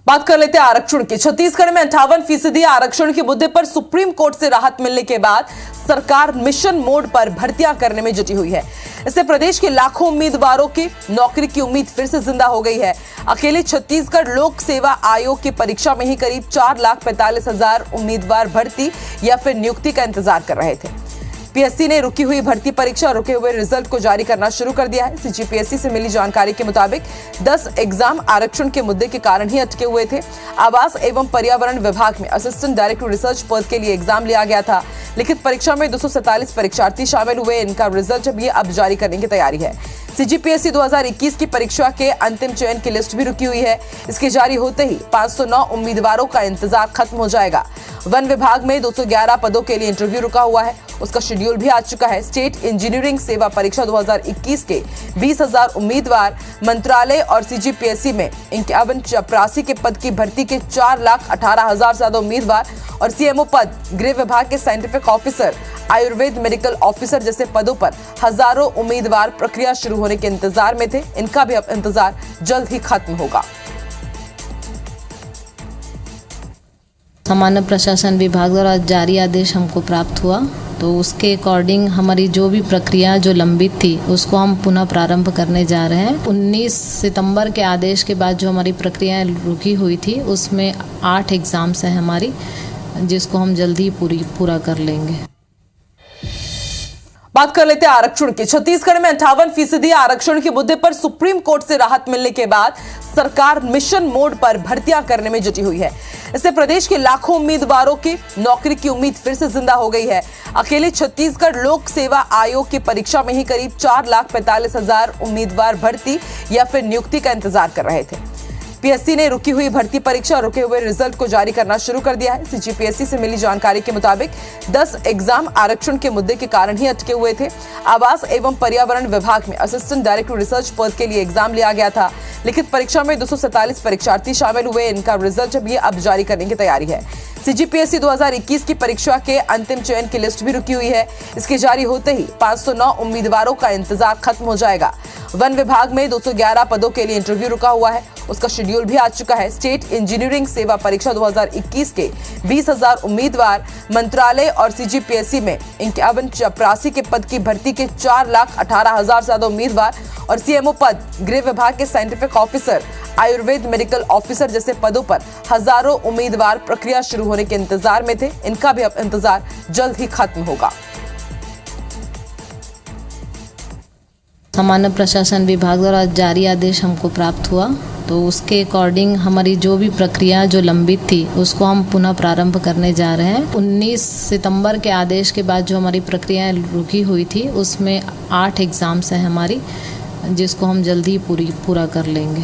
बात कर लेते हैं आरक्षण की। छत्तीसगढ़ में 58% आरक्षण के मुद्दे पर सुप्रीम कोर्ट से राहत मिलने के बाद सरकार मिशन मोड पर भर्तियां करने में जुटी हुई है। इससे प्रदेश के लाखों उम्मीदवारों की नौकरी की उम्मीद फिर से जिंदा हो गई है। अकेले छत्तीसगढ़ लोक सेवा आयोग की परीक्षा में ही करीब 4,45,000 उम्मीदवार भर्ती या फिर नियुक्ति का इंतजार कर रहे थे। पीएससी ने रुकी हुई भर्ती परीक्षा और रुके हुए रिजल्ट को जारी करना शुरू कर दिया है। सीजीपीएससी से मिली जानकारी के मुताबिक 10 एग्जाम आरक्षण के मुद्दे के कारण ही अटके हुए थे। आवास एवं पर्यावरण विभाग में असिस्टेंट डायरेक्टर रिसर्च पद के लिए एग्जाम लिया गया था। लिखित परीक्षा में 247 परीक्षार्थी शामिल हुए। इनका रिजल्ट भी अब जारी करने की तैयारी है। सीजीपीएससी 2021 की परीक्षा के अंतिम चयन की लिस्ट भी रुकी हुई है। इसके जारी होते ही 509 उम्मीदवारों का इंतजार खत्म हो जाएगा। वन विभाग में 211 पदों के लिए इंटरव्यू रुका हुआ है। उसका शेड्यूल भी आ चुका है। स्टेट इंजीनियरिंग सेवा परीक्षा 2021 के 20,000 उम्मीदवार, मंत्रालय और सीजीपीएससी में 5184 के पद की भर्ती के 4,18,000 से ज्यादा उम्मीदवार और सीएमओ पद, गृह विभाग के scientific officer, Ayurveda medical officer जैसे पदों पर हजारों उम्मीदवार प्रक्रिया शुरू होने के इंतजार में थे। इनका भी अब इंतजार जल्द ही खत्म होगा। सामान्य प्रशासन विभाग द्वारा जारी आदेश हमको प्राप्त हुआ, तो उसके अकॉर्डिंग हमारी जो भी प्रक्रिया जो लंबित थी उसको हम पुनः प्रारंभ करने जा रहे हैं। 19 सितंबर के आदेश के बाद जो हमारी प्रक्रिया रुकी हुई थी उसमें 8 एग्जाम्स हैं हमारी, जिसको हम जल्दी पूरा कर लेंगे। बात कर लेते हैं आरक्षण की। छत्तीसगढ़ में 58% आरक्षण के मुद्दे पर सुप्रीम कोर्ट से राहत मिलने के बाद सरकार मिशन मोड पर भर्तियां करने में जुटी हुई है। इससे प्रदेश के लाखों उम्मीदवारों की नौकरी की उम्मीद फिर से जिंदा हो गई है। अकेले छत्तीसगढ़ लोक सेवा आयोग की परीक्षा में ही करीब 4,45,000 उम्मीदवार भर्ती या फिर नियुक्ति का इंतजार कर रहे थे। पीएससी ने रुकी हुई भर्ती परीक्षा और रुके हुए रिजल्ट को जारी करना शुरू कर दिया है। सीजीपीएससी से मिली जानकारी के मुताबिक 10 एग्जाम आरक्षण के मुद्दे के कारण ही अटके हुए थे। आवास एवं पर्यावरण विभाग में असिस्टेंट डायरेक्टर रिसर्च पद के लिए एग्जाम लिया गया था। लिखित परीक्षा में 247 परीक्षार्थी शामिल हुए। इनका रिजल्ट भी अब जारी करने की तैयारी है। सीजीपीएससी 2021 की परीक्षा के अंतिम चयन की लिस्ट भी रुकी हुई है। इसके जारी होते ही 509 उम्मीदवारों का इंतजार खत्म हो जाएगा। वन विभाग में 211 पदों के लिए इंटरव्यू रुका हुआ है। उसका शेड्यूल भी आ चुका है। स्टेट इंजीनियरिंग सेवा परीक्षा 2021 के 20,000 उम्मीदवार, मंत्रालय और सीजीपीएससी में 5184 के पद की भर्ती के 4,18,000 से ज्यादा उम्मीदवार और सीएमओ पद, गृह विभाग के scientific officer, Ayurveda medical officer जैसे पदों पर हजारों उम्मीदवार प्रक्रिया शुरू होने के इंतजार में थे। इनका भी अब इंतजार जल्द ही खत्म होगा। सामान्य प्रशासन विभाग द्वारा जारी आदेश हमको प्राप्त हुआ, तो उसके अकॉर्डिंग हमारी जो भी प्रक्रिया जो लंबित थी उसको हम पुनः प्रारंभ करने जा रहे हैं। 19 सितंबर के आदेश के बाद जो हमारी प्रक्रिया रुकी हुई थी उसमें 8 एग्जाम्स हैं हमारी, जिसको हम जल्दी पूरा कर लेंगे।